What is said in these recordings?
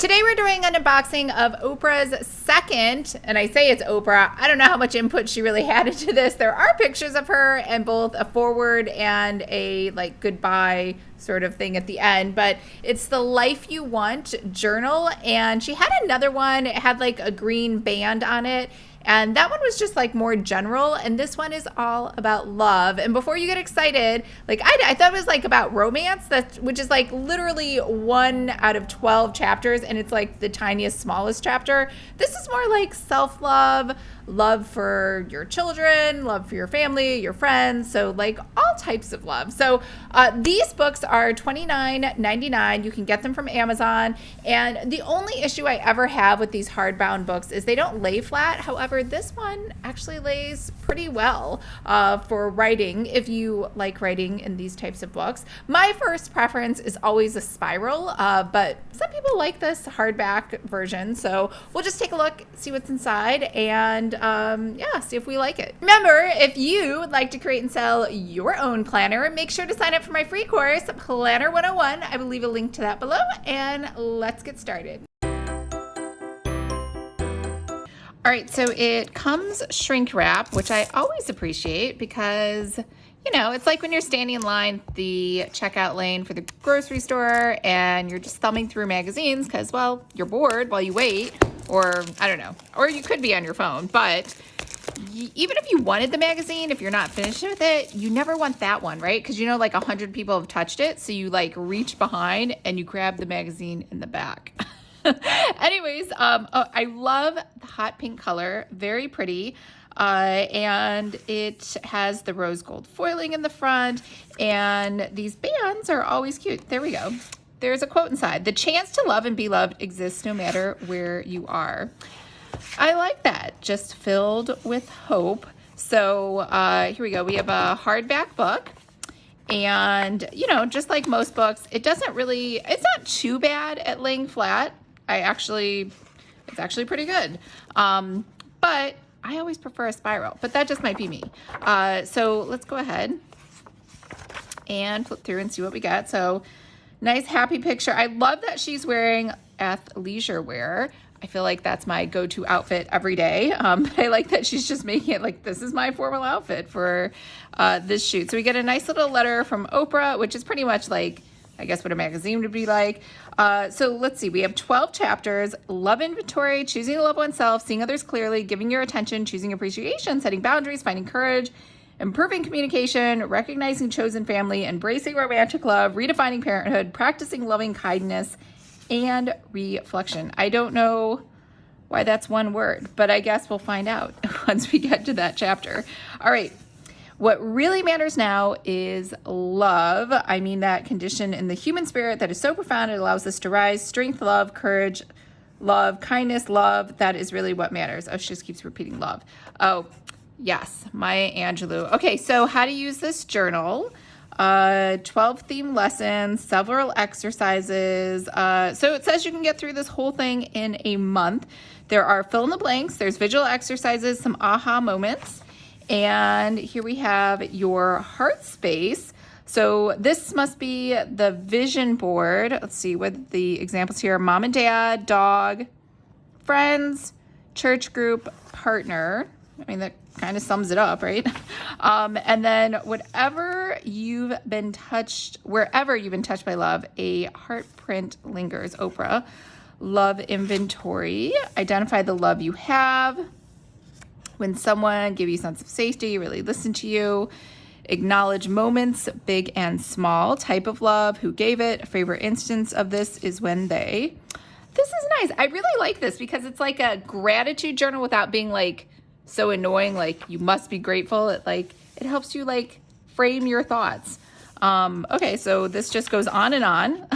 Today we're doing an unboxing of Oprah's second, and I say it's Oprah. I don't know how much input she really had into this. There are pictures of her and both a forward and a like goodbye sort of thing at the end, but it's the Life You Want journal, and she had another one. It had like a green band on it. And that one was just like more general, and this one is all about love. And before you get excited, like I thought it was like about romance, which is like literally 1 out of 12 chapters, and it's like the tiniest, smallest chapter. This is more like self-love, love for your children, love for your family, your friends, so like all types of love. So these books are $29.99. You can get them from Amazon, and the only issue I ever have with these hardbound books is they don't lay flat. However, this one actually lays pretty well for writing if you like writing in these types of books. My first preference is always a spiral, but some people like this hardback version, so we'll just take a look, see what's inside, and see if we like it. Remember, if you would like to create and sell your own planner, make sure to sign up for my free course, Planner 101. I will leave a link to that below, and let's get started. All right, so it comes shrink wrap, which I always appreciate because, you know, it's like when you're standing in line at the checkout lane for the grocery store and you're just thumbing through magazines because, well, you're bored while you wait, or I don't know, or you could be on your phone, but even if you wanted the magazine, if you're not finished with it, you never want that one, right? Because you know, like 100 people have touched it, so you like reach behind and you grab the magazine in the back. Anyways, I love the hot pink color, very pretty. And it has the rose gold foiling in the front, and these bands are always cute. There we go. There's a quote inside. The chance to love and be loved exists no matter where you are. I like that. Just filled with hope. So here we go. We have a hardback book. And, you know, just like most books, it's not too bad at laying flat. It's actually pretty good. But I always prefer a spiral, but that just might be me. So let's go ahead and flip through and see what we got. So nice, happy picture. I love that she's wearing athleisure wear. I feel like that's my go-to outfit every day. But I like that she's just making it like, this is my formal outfit for this shoot. So we get a nice little letter from Oprah, which is pretty much like, I guess what a magazine would be like. So let's see, we have 12 chapters: love inventory, choosing to love oneself, seeing others clearly, giving your attention, choosing appreciation, setting boundaries, finding courage, improving communication, recognizing chosen family, embracing romantic love, redefining parenthood, practicing loving kindness, and reflection. I don't know why that's one word, but I guess we'll find out once we get to that chapter. All right. What really matters now is love. I mean, that condition in the human spirit that is so profound, it allows us to rise. Strength, love, courage, love, kindness, love. That is really what matters. Oh, she just keeps repeating love. Oh, yes, Maya Angelou. Okay, so how to use this journal. 12 theme lessons, several exercises. So it says you can get through this whole thing in a month. There are fill in the blanks. There's visual exercises, some aha moments. And here we have your heart space. So this must be the vision board. Let's see what the examples here are: mom and dad, dog, friends, church group, partner. I mean, that kind of sums it up, right? And then wherever you've been touched by love, a heart print lingers. Oprah. Love inventory. Identify the love you have. When someone gave you a sense of safety, really listen to you. Acknowledge moments, big and small. Type of love, who gave it. A favorite instance of this is when they. This is nice. I really like this because it's like a gratitude journal without being like so annoying, like you must be grateful. It helps you like frame your thoughts. Okay, so this just goes on and on.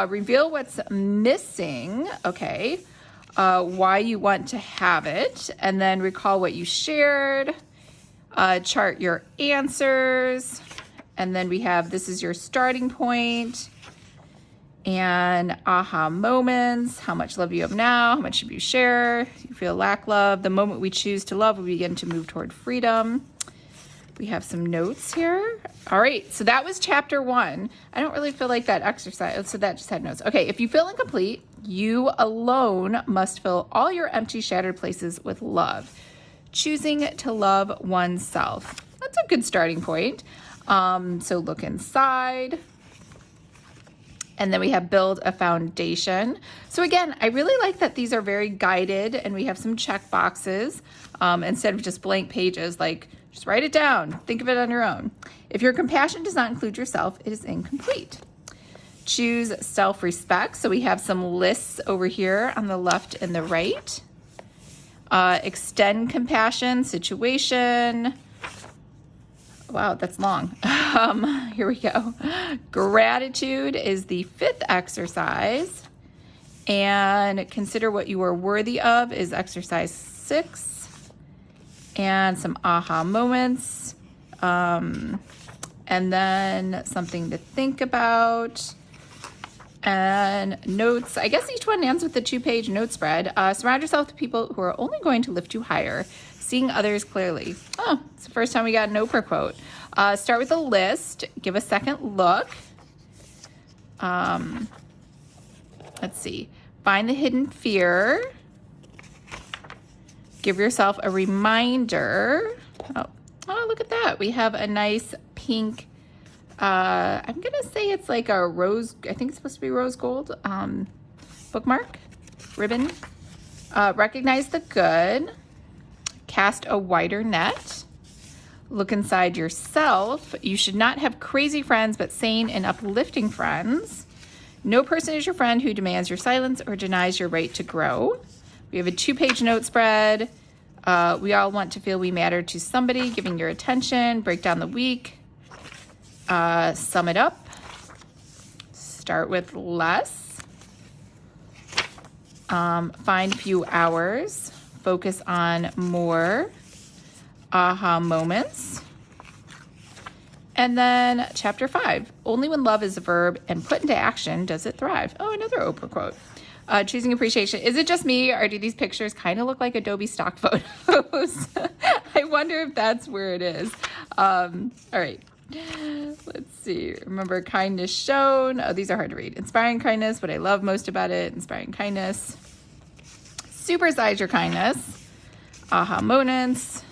Reveal what's missing. Okay. Why you want to have it, and then recall what you shared, chart your answers, and then we have this is your starting point, and aha moments, how much love you have now, how much should you share, you feel lack love, the moment we choose to love, we begin to move toward freedom. We have some notes here. All right, so that was chapter 1. I don't really feel like that exercise, so that just had notes. Okay, if you feel incomplete, you alone must fill all your empty, shattered places with love. Choosing to love oneself. That's a good starting point. So look inside. And then we have build a foundation. So again, I really like that these are very guided and we have some check boxes instead of just blank pages, like just write it down, think of it on your own. If your compassion does not include yourself, it is incomplete. Choose self-respect. So we have some lists over here on the left and the right. Extend compassion, situation. Wow, that's long. Here we go. Gratitude is the 5th exercise. And consider what you are worthy of is exercise 6. And some aha moments. And then something to think about. And notes. I guess each one ends with a 2-page note spread. Surround yourself with people who are only going to lift you higher. Seeing others clearly. Oh, it's the first time we got an Oprah quote. Start with a list. Give a second look. Let's see. Find the hidden fear. Give yourself a reminder. Oh, look at that. We have a nice pink, I'm going to say it's like a rose, I think it's supposed to be rose gold, bookmark, ribbon. Recognize the good. Cast a wider net. Look inside yourself. You should not have crazy friends, but sane and uplifting friends. No person is your friend who demands your silence or denies your right to grow. We have a 2-page note spread. We all want to feel we matter to somebody, giving your attention. Break down the week. Sum it up. Start with less. Find few hours. Focus on more. Aha moments. And then chapter 5, only when love is a verb and put into action does it thrive. Oh, another Oprah quote. Choosing appreciation. Is it just me or do these pictures kind of look like Adobe stock photos? I wonder if that's where it is. All right. Let's see. Remember kindness shown. Oh, these are hard to read. Inspiring kindness. What I love most about it. Inspiring kindness. Supersize your kindness. Aha moments.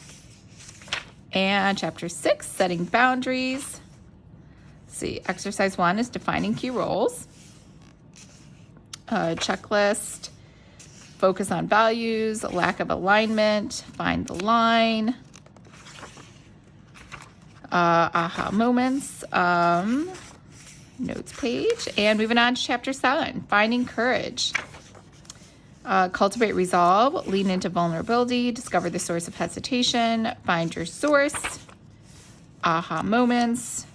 And chapter 6, setting boundaries. Let's see, exercise 1 is defining key roles. Checklist, focus on values, lack of alignment, find the line. Aha moments, notes page. And moving on to chapter 7, finding courage. Cultivate resolve, lean into vulnerability, discover the source of hesitation, find your source, aha moments,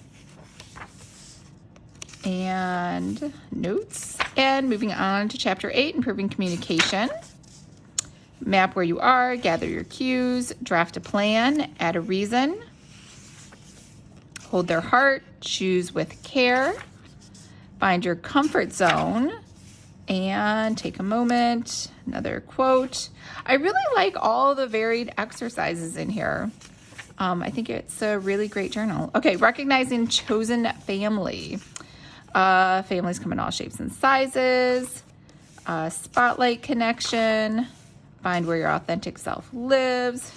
and notes. And moving on to chapter 8, improving communication. Map where you are, gather your cues, draft a plan, add a reason, hold their heart, choose with care, find your comfort zone, and take a moment, another quote. I really like all the varied exercises in here. I think it's a really great journal. Okay, recognizing chosen family. Families come in all shapes and sizes. Spotlight connection. Find where your authentic self lives.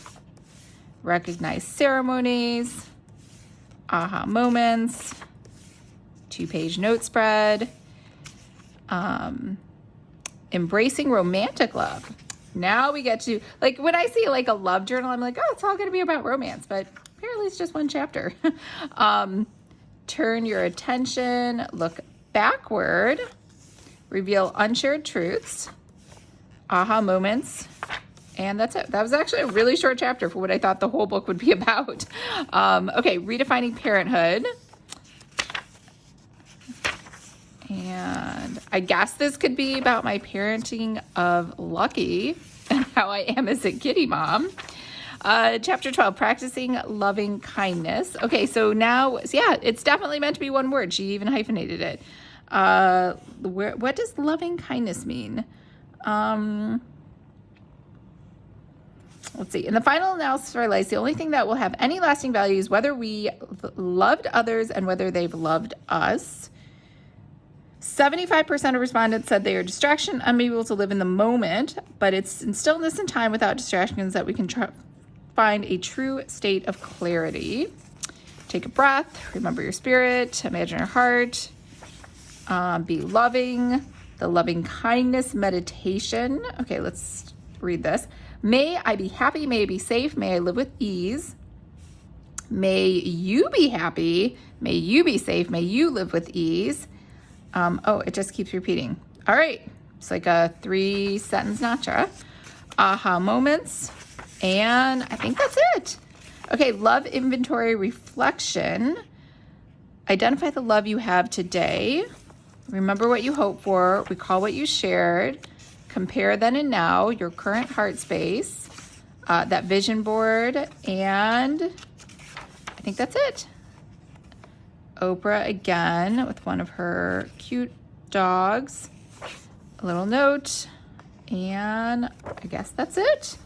Recognize ceremonies. Aha moments. 2-page note spread. Embracing romantic love. Now we get to, like, when I see like a love journal, I'm like, oh, it's all going to be about romance, but apparently it's just one chapter. Turn your attention, look backward, reveal unshared truths, aha moments, and that's it. That was actually a really short chapter for what I thought the whole book would be about. Okay, redefining parenthood. And I guess this could be about my parenting of Lucky and how I am as a kitty mom. Chapter 12, practicing loving kindness. Okay, so now, yeah, it's definitely meant to be one word. She even hyphenated it. What does loving kindness mean? Let's see. In the final analysis of our lives, the only thing that will have any lasting value is whether we loved others and whether they've loved us. 75% of respondents said they are distraction, unable to live in the moment, but it's in stillness and time without distractions that we can find a true state of clarity. Take a breath, remember your spirit, imagine your heart, be loving, the loving kindness meditation. Okay, let's read this. May I be happy, may I be safe, may I live with ease. May you be happy, may you be safe, may you live with ease. It just keeps repeating. All right, it's like a 3-sentence mantra. Aha moments, and I think that's it. Okay, love inventory reflection. Identify the love you have today. Remember what you hope for. Recall what you shared. Compare then and now, your current heart space, that vision board, and I think that's it. Oprah again with one of her cute dogs. A little note, and I guess that's it.